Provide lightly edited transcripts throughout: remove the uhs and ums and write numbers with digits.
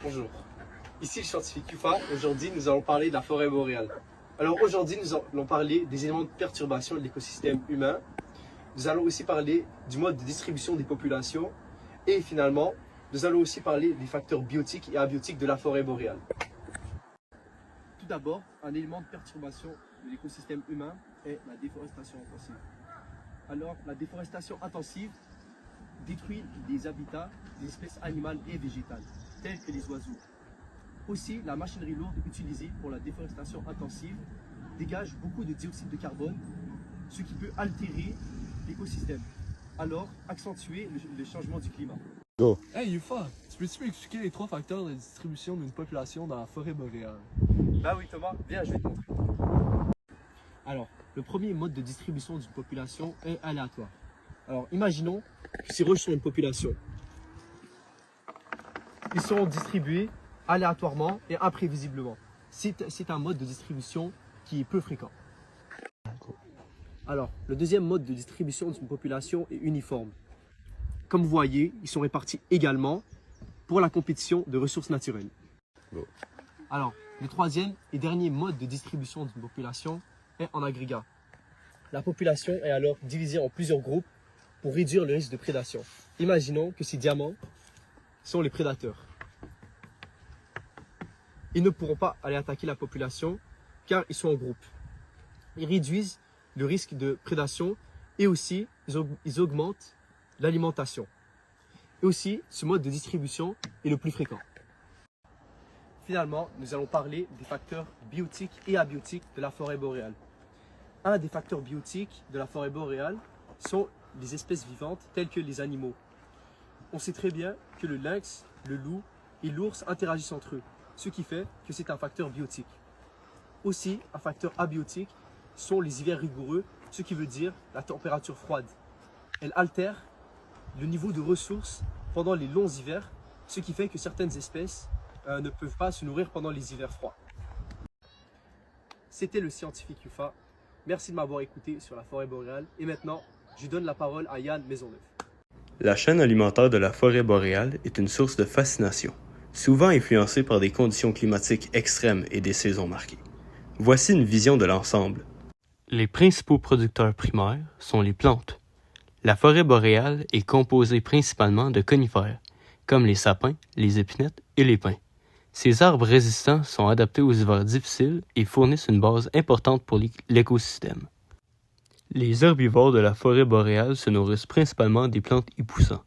Bonjour, ici le scientifique Yufa. Aujourd'hui, nous allons parler de la forêt boréale. Alors aujourd'hui, nous allons parler des éléments de perturbation de l'écosystème humain. Nous allons aussi parler du mode de distribution des populations. Et finalement, nous allons aussi parler des facteurs biotiques et abiotiques de la forêt boréale. Tout d'abord, un élément de perturbation de l'écosystème humain est la déforestation intensive. Alors, la déforestation intensive détruit des habitats des espèces animales et végétales, telles que les oiseaux. Aussi, la machinerie lourde utilisée pour la déforestation intensive dégage beaucoup de dioxyde de carbone, ce qui peut altérer l'écosystème, alors accentuer le changement du climat. Go. Hey Yufa, tu peux-tu m'expliquer les 3 facteurs de distribution d'une population dans la forêt boréale? Bah oui Thomas, viens, je vais te montrer. Alors, le premier mode de distribution d'une population est aléatoire. Alors, imaginons que ces ruches sont une population. Ils seront distribués aléatoirement et imprévisiblement. C'est un mode de distribution qui est peu fréquent. Alors, le deuxième mode de distribution d'une population est uniforme. Comme vous voyez, ils sont répartis également pour la compétition de ressources naturelles. Alors, le troisième et dernier mode de distribution d'une population est en agrégat. La population est alors divisée en plusieurs groupes pour réduire le risque de prédation. Imaginons que ces diamants sont les prédateurs. Ils ne pourront pas aller attaquer la population car ils sont en groupe. Ils réduisent le risque de prédation et aussi ils augmentent l'alimentation. Et aussi, ce mode de distribution est le plus fréquent. Finalement, nous allons parler des facteurs biotiques et abiotiques de la forêt boréale. Un des facteurs biotiques de la forêt boréale sont les espèces vivantes telles que les animaux. On sait très bien que le lynx, le loup et l'ours interagissent entre eux, ce qui fait que c'est un facteur biotique. Aussi, un facteur abiotique sont les hivers rigoureux, ce qui veut dire la température froide. Elle altère le niveau de ressources pendant les longs hivers, ce qui fait que certaines espèces ne peuvent pas se nourrir pendant les hivers froids. C'était le scientifique Yufa. Merci de m'avoir écouté sur la forêt boréale. Et maintenant, je donne la parole à Yann Maisonneuve. La chaîne alimentaire de la forêt boréale est une source de fascination, souvent influencée par des conditions climatiques extrêmes et des saisons marquées. Voici une vision de l'ensemble. Les principaux producteurs primaires sont les plantes. La forêt boréale est composée principalement de conifères, comme les sapins, les épinettes et les pins. Ces arbres résistants sont adaptés aux hivers difficiles et fournissent une base importante pour l'écosystème. Les herbivores de la forêt boréale se nourrissent principalement des plantes y poussant.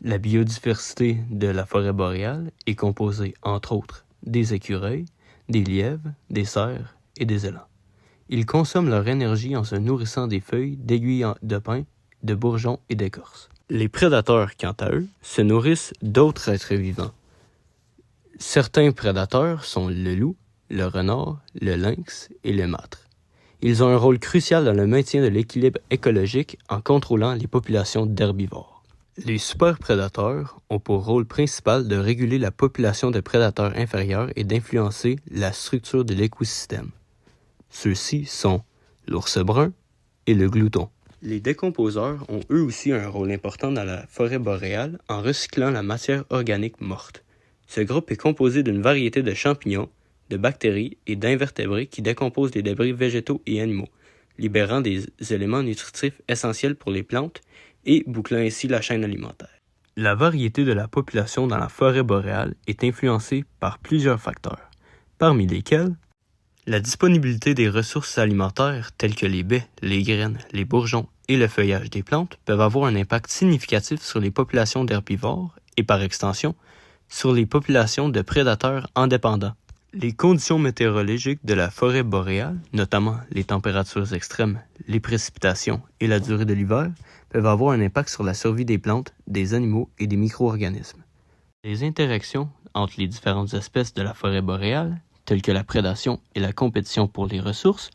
La biodiversité de la forêt boréale est composée, entre autres, des écureuils, des lièvres, des cerfs et des élans. Ils consomment leur énergie en se nourrissant des feuilles, d'aiguilles de pin, de bourgeons et d'écorces. Les prédateurs, quant à eux, se nourrissent d'autres êtres vivants. Certains prédateurs sont le loup, le renard, le lynx et le martre. Ils ont un rôle crucial dans le maintien de l'équilibre écologique en contrôlant les populations d'herbivores. Les superprédateurs ont pour rôle principal de réguler la population de prédateurs inférieurs et d'influencer la structure de l'écosystème. Ceux-ci sont l'ours brun et le glouton. Les décomposeurs ont eux aussi un rôle important dans la forêt boréale en recyclant la matière organique morte. Ce groupe est composé d'une variété de champignons, de bactéries et d'invertébrés qui décomposent les débris végétaux et animaux, libérant des éléments nutritifs essentiels pour les plantes et bouclant ainsi la chaîne alimentaire. La variété de la population dans la forêt boréale est influencée par plusieurs facteurs, parmi lesquels la disponibilité des ressources alimentaires telles que les baies, les graines, les bourgeons et le feuillage des plantes peuvent avoir un impact significatif sur les populations d'herbivores et par extension sur les populations de prédateurs indépendants. Les conditions météorologiques de la forêt boréale, notamment les températures extrêmes, les précipitations et la durée de l'hiver, peuvent avoir un impact sur la survie des plantes, des animaux et des micro-organismes. Les interactions entre les différentes espèces de la forêt boréale, telles que la prédation et la compétition pour les ressources,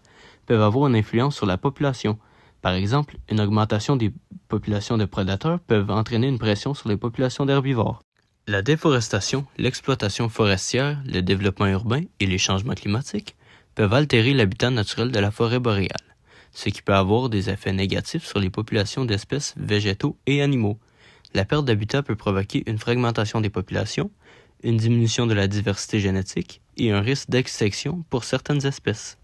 peuvent avoir une influence sur la population. Par exemple, une augmentation des populations de prédateurs peut entraîner une pression sur les populations d'herbivores. La déforestation, l'exploitation forestière, le développement urbain et les changements climatiques peuvent altérer l'habitat naturel de la forêt boréale, ce qui peut avoir des effets négatifs sur les populations d'espèces végétaux et animaux. La perte d'habitat peut provoquer une fragmentation des populations, une diminution de la diversité génétique et un risque d'extinction pour certaines espèces.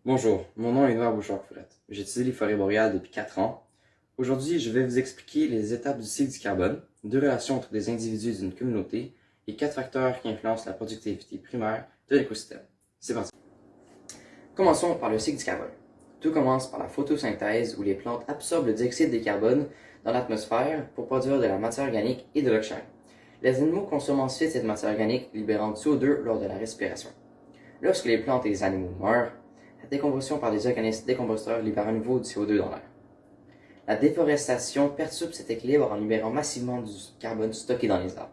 Bonjour, mon nom est Noah Bouchard-Fourette. J'étudie les forêts boréales depuis 4 ans. Aujourd'hui, je vais vous expliquer les étapes du cycle du carbone, 2 relations entre des individus d'une communauté et 4 facteurs qui influencent la productivité primaire de l'écosystème. C'est parti! Commençons par le cycle du carbone. Tout commence par la photosynthèse où les plantes absorbent le dioxyde de carbone dans l'atmosphère pour produire de la matière organique et de l'oxygène. Les animaux consomment ensuite cette matière organique, libérant du CO2 lors de la respiration. Lorsque les plantes et les animaux meurent, la décomposition par des organismes décompositeurs libère à nouveau du CO2 dans l'air. La déforestation perturbe cet équilibre en libérant massivement du carbone stocké dans les arbres.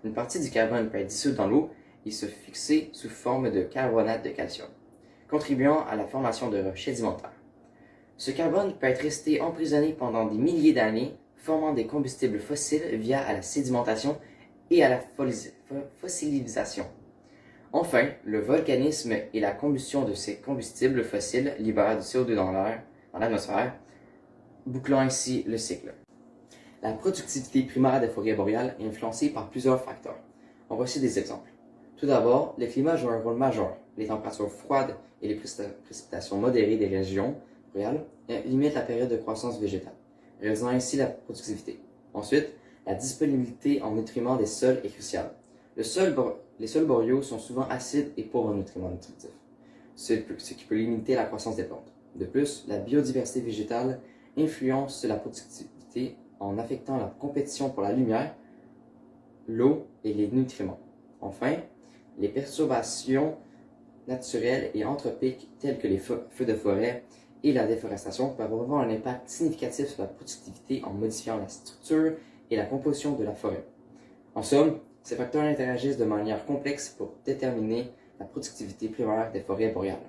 Une partie du carbone peut être dissoute dans l'eau et se fixer sous forme de carbonate de calcium, contribuant à la formation de roches sédimentaires. Ce carbone peut être resté emprisonné pendant des milliers d'années, formant des combustibles fossiles via à la sédimentation et à la fossilisation. Enfin, le volcanisme et la combustion de ces combustibles fossiles libèrent du CO2 dans l'atmosphère, bouclant ainsi le cycle. La productivité primaire des forêts boréales est influencée par plusieurs facteurs. En voici des exemples. Tout d'abord, le climat joue un rôle majeur. Les températures froides et les précipitations modérées des régions boréales limitent la période de croissance végétale, réduisant ainsi la productivité. Ensuite, la disponibilité en nutriments des sols est cruciale. Les sols boréaux sont souvent acides et pauvres en nutriments nutritifs, ce qui peut limiter la croissance des plantes. De plus, la biodiversité végétale influence la productivité en affectant la compétition pour la lumière, l'eau et les nutriments. Enfin, les perturbations naturelles et anthropiques telles que les feux de forêt et la déforestation peuvent avoir un impact significatif sur la productivité en modifiant la structure et la composition de la forêt. En somme, ces facteurs interagissent de manière complexe pour déterminer la productivité primaire des forêts boréales.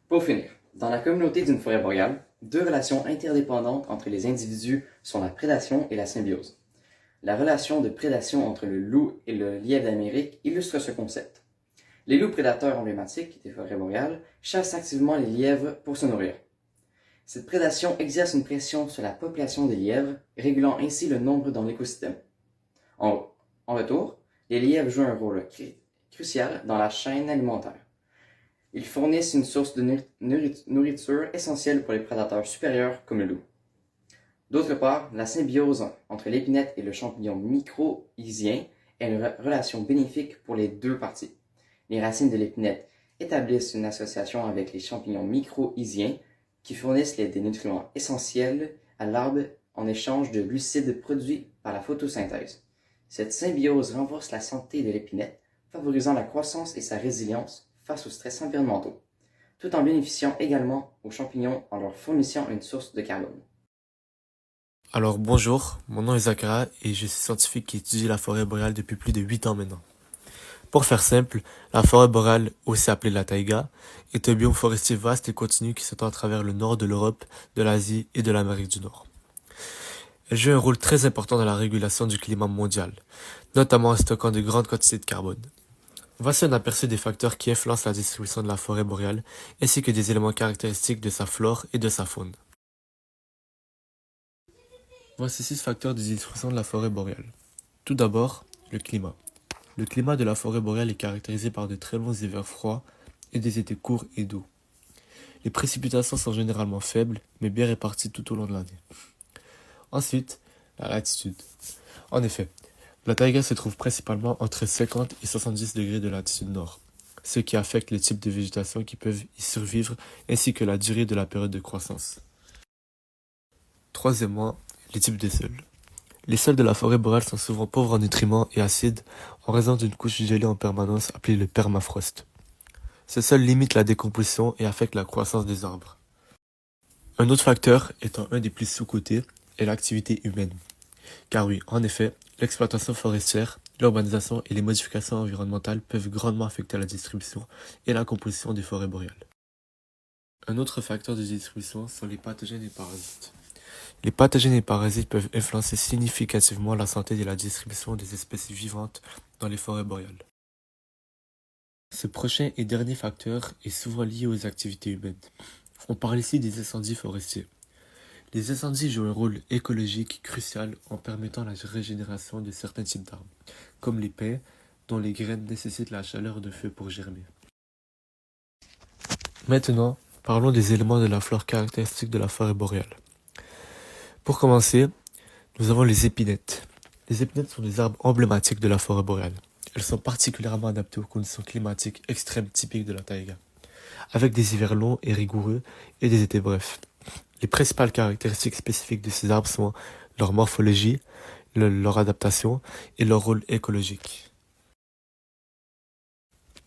Pour finir, dans la communauté d'une forêt boréale, 2 relations interdépendantes entre les individus sont la prédation et la symbiose. La relation de prédation entre le loup et le lièvre d'Amérique illustre ce concept. Les loups prédateurs emblématiques des forêts boréales chassent activement les lièvres pour se nourrir. Cette prédation exerce une pression sur la population des lièvres, régulant ainsi le nombre dans l'écosystème. En retour, les lièvres jouent un rôle crucial dans la chaîne alimentaire. Ils fournissent une source de nourriture essentielle pour les prédateurs supérieurs comme le loup. D'autre part, la symbiose entre l'épinette et le champignon mycorhizien est une relation bénéfique pour les 2 parties. Les racines de l'épinette établissent une association avec les champignons mycorhiziens qui fournissent des nutriments essentiels à l'arbre en échange de glucides produits par la photosynthèse. Cette symbiose renforce la santé de l'épinette, favorisant la croissance et sa résilience face aux stress environnementaux, tout en bénéficiant également aux champignons en leur fournissant une source de carbone. Alors bonjour, mon nom est Zachara et je suis scientifique qui étudie la forêt boréale depuis plus de 8 ans maintenant. Pour faire simple, la forêt boréale, aussi appelée la taïga, est un biome forestier vaste et continu qui s'étend à travers le nord de l'Europe, de l'Asie et de l'Amérique du Nord. Elle joue un rôle très important dans la régulation du climat mondial, notamment en stockant de grandes quantités de carbone. Voici un aperçu des facteurs qui influencent la distribution de la forêt boréale, ainsi que des éléments caractéristiques de sa flore et de sa faune. Voici 6 facteurs de distribution de la forêt boréale. Tout d'abord, le climat. Le climat de la forêt boréale est caractérisé par de très longs hivers froids et des étés courts et doux. Les précipitations sont généralement faibles, mais bien réparties tout au long de l'année. Ensuite, la latitude. En effet, la taïga se trouve principalement entre 50 et 70 degrés de latitude nord, ce qui affecte les types de végétation qui peuvent y survivre ainsi que la durée de la période de croissance. Troisièmement, les types de sols. Les sols de la forêt boréale sont souvent pauvres en nutriments et acides en raison d'une couche gelée en permanence appelée le permafrost. Ce sol limite la décomposition et affecte la croissance des arbres. Un autre facteur, étant un des plus sous-cotés, est l'activité humaine. Car oui, en effet, l'exploitation forestière, l'urbanisation et les modifications environnementales peuvent grandement affecter la distribution et la composition des forêts boréales. Un autre facteur de distribution sont les pathogènes et parasites. Les pathogènes et parasites peuvent influencer significativement la santé et la distribution des espèces vivantes dans les forêts boréales. Ce prochain et dernier facteur est souvent lié aux activités humaines. On parle ici des incendies forestiers. Les incendies jouent un rôle écologique crucial en permettant la régénération de certains types d'arbres, comme les pins, dont les graines nécessitent la chaleur de feu pour germer. Maintenant, parlons des éléments de la flore caractéristiques de la forêt boréale. Pour commencer, nous avons les épinettes. Les épinettes sont des arbres emblématiques de la forêt boréale. Elles sont particulièrement adaptées aux conditions climatiques extrêmes typiques de la taïga, avec des hivers longs et rigoureux et des étés brefs. Les principales caractéristiques spécifiques de ces arbres sont leur morphologie, leur adaptation et leur rôle écologique.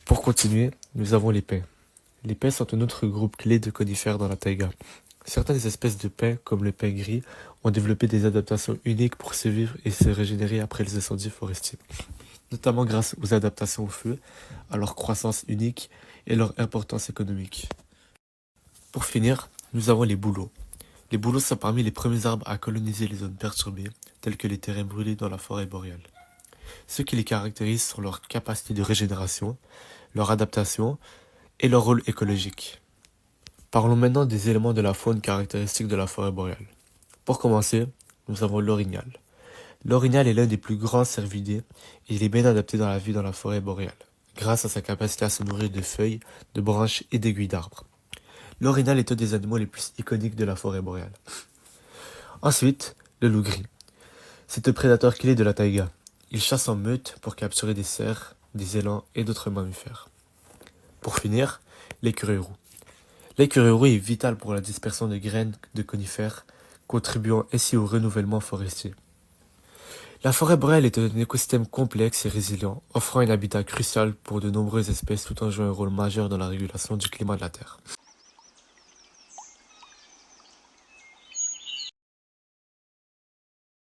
Pour continuer, nous avons les pins. Les pins sont un autre groupe clé de conifères dans la taïga. Certaines espèces de pins, comme le pin gris, ont développé des adaptations uniques pour survivre et se régénérer après les incendies forestiers, notamment grâce aux adaptations au feu, à leur croissance unique et leur importance économique. Pour finir, nous avons les bouleaux. Les bouleaux sont parmi les premiers arbres à coloniser les zones perturbées, telles que les terrains brûlés dans la forêt boréale. Ce qui les caractérise sont leur capacité de régénération, leur adaptation et leur rôle écologique. Parlons maintenant des éléments de la faune caractéristiques de la forêt boréale. Pour commencer, nous avons l'orignal. L'orignal est l'un des plus grands cervidés et il est bien adapté dans la vie dans la forêt boréale, grâce à sa capacité à se nourrir de feuilles, de branches et d'aiguilles d'arbres. L'orignal est un des animaux les plus iconiques de la forêt boréale. Ensuite, le loup gris. C'est un prédateur clé de la taïga. Il chasse en meute pour capturer des cerfs, des élans et d'autres mammifères. Pour finir, l'écureuil roux. L'écureuil roux est vital pour la dispersion de graines de conifères, contribuant ainsi au renouvellement forestier. La forêt boréale est un écosystème complexe et résilient, offrant un habitat crucial pour de nombreuses espèces tout en jouant un rôle majeur dans la régulation du climat de la Terre.